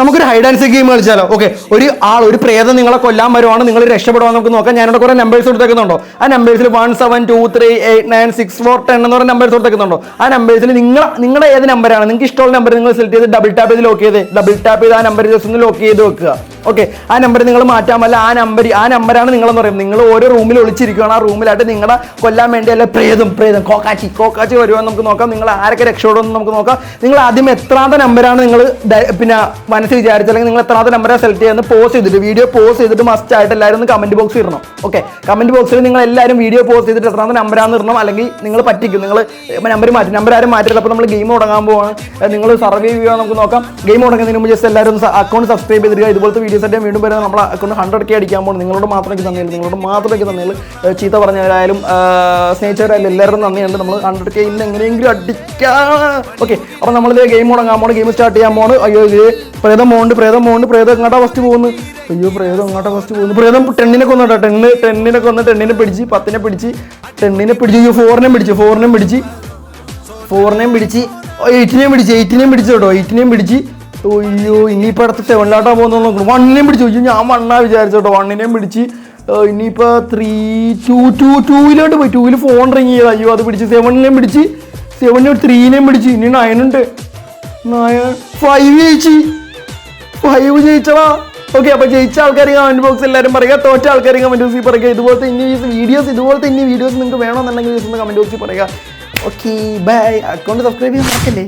നമുക്കൊരു hide and seek game കളിച്ചാലോ? Okay, ഒരു പ്രേതം നിങ്ങളെ കൊല്ലാൻ വരുവാണ്, നിങ്ങൾ രക്ഷപ്പെടുവാൻ നമുക്ക് നോക്കാം. ഞാനിവിടെ കുറെ നമ്പേഴ്സ് കൊടുത്തേക്കുന്നുണ്ടോ? ആ നമ്പേഴ്സിൽ 1 7 2 3 8 9 6 4 10 എന്ന് പറയുന്ന നമ്പേഴ്സ് കൊടുത്തേക്കുന്നുണ്ടോ? ആ നമ്പേഴ്സിൽ നിങ്ങളുടെ ഏത് നമ്പറാണ് നിങ്ങൾക്ക് ഇഷ്ടമുള്ള നമ്പർ നിങ്ങൾ സെലക്ട് ചെയ്ത് ഡബിൾ ടാപ്പ് ചെയ്ത് ലോക്ക് ചെയ്ത് ആ നമ്പർ ജസ്റ്റ് ഒന്ന് ലോക്ക് ചെയ്ത് വെക്കുക. ഓക്കെ, ആ നമ്പർ നിങ്ങൾ മാറ്റാൻ പറ്റില്ല. ആ നമ്പറാണ് നിങ്ങളെന്ന് പറയുന്നത്. നിങ്ങൾ ഓരോ റൂമിൽ ഒളിച്ചിരിക്കുകയാണ്. ആ റൂമിലായിട്ട് നിങ്ങളെ കൊല്ലാൻ വേണ്ടി അല്ല പ്രേതം കോക്കാച്ചി വരുവാൻ നമുക്ക് നോക്കാം. നിങ്ങൾ ആരൊക്കെ രക്ഷപ്പെടുമെന്ന് നമുക്ക് നോക്കാം. നിങ്ങൾ ആദ്യം എത്രാമത്തെ നമ്പറാണ് നിങ്ങൾ പിന്നെ മനസ്സിൽ വിചാരിച്ചത്, അല്ലെങ്കിൽ നിങ്ങൾ എത്രാമത്തെ നമ്പറാണ് സെലക്ട് ചെയ്യുന്നത് പോസ്റ്റ് ചെയ്തിട്ട് വീഡിയോ പോസ്റ്റ് ചെയ്തിട്ട് മസ്റ്റ് ആയിട്ട് എല്ലാവരും ഒന്ന് കമന്റ് ബോക്സിൽ ഇടണം. ഓക്കെ, കമന്റ് ബോക്സിൽ നിങ്ങൾ എല്ലാവരും വീഡിയോ പോസ്റ്റ് ചെയ്തിട്ട് എത്രാമത്തെ നമ്പറാന്ന് ഇടണം. അല്ലെങ്കിൽ നിങ്ങൾ പറ്റിക്കും, നിങ്ങൾ നമ്പർ ആരും മാറ്റില്ല. അപ്പോൾ നമ്മൾ ഗെയിം തുടങ്ങാൻ പോവാണ്. നിങ്ങൾ സർവൈവ് ചെയ്യാൻ നമുക്ക് നോക്കാം. ഗെയിം തുടങ്ങുന്നതിന് മുമ്പ് ജസ്റ്റ് എല്ലാവരും അക്കൗണ്ട് സബ്സ്ക്രൈബ് ചെയ്തിരിക്കുക. ഇതുപോലത്തെ വീഡിയോസ് ആയിട്ട് വീണ്ടും വരെ നമ്മളെ അക്കൗണ്ട് 100K അടിക്കാൻ പോകുന്നത്. നിങ്ങളോട് മാത്രമേ തന്നെയുള്ളൂ. ചീത്ത പറഞ്ഞാലും സ്നേഹിച്ചവരായാലും എല്ലാവരും നന്ദിയുണ്ട്. നമ്മൾ 100K ഇന്ന് എങ്ങനെയെങ്കിലും അടിക്കാം. ഓക്കെ, അപ്പോൾ നമ്മളിത് ഗെയിം തുടങ്ങാൻ പോണ്, ഗെയിം സ്റ്റാർട്ട് ചെയ്യാൻ പോണ്. അയ്യോ, ഇത് പ്രേതം എങ്ങോട്ടാ ഫസ്റ്റ് പോകുന്നു? പ്രേതം 10നെ കൊന്നോട്ടോ. 10നെ പിടിച്ച് 10നെ പിടിച്ച് 10നെ പിടിച്ച് 4നെയും പിടിച്ച് 8നെയും പിടിച്ചു കേട്ടോ. 8നെയും പിടിച്ച് അയ്യോ, ഇനിയിപ്പോൾ അടുത്ത 7ലാട്ടാ പോകുന്ന നോക്കണം. 1നെയും പിടിച്ചു. ഞാൻ 1 വിചാരിച്ചോട്ടോ. 1നെയും പിടിച്ച് ഇനിയിപ്പോൾ 3 2 പോയി. 2ൽ ഫോൺ റിങ് ചെയ്ത്. അയ്യോ, അത് പിടിച്ച് 7നെയും പിടിച്ച് 3നെയും പിടിച്ച്. ഇനി 9 ഉണ്ട്. 5 ജയിച്ചടാ. ഓക്കെ, അപ്പോൾ ജയിച്ച ആൾക്കാർ കമന്റ് ബോക്സ് എല്ലാവരും പറയുക, തോറ്റ ആൾക്കാർ കമന്റ് ബോക്സിൽ പറയുക. ഇതുപോലത്തെ ഇനി വീഡിയോസ് നിങ്ങൾക്ക് വേണമെന്നുണ്ടെങ്കിൽ കമന്റ് ബോക്സിൽ പറയുക. Okay, by. അക്കൗണ്ട് സബ്സ്ക്രൈബ് ചെയ്യാൻ മറക്കല്ലേ.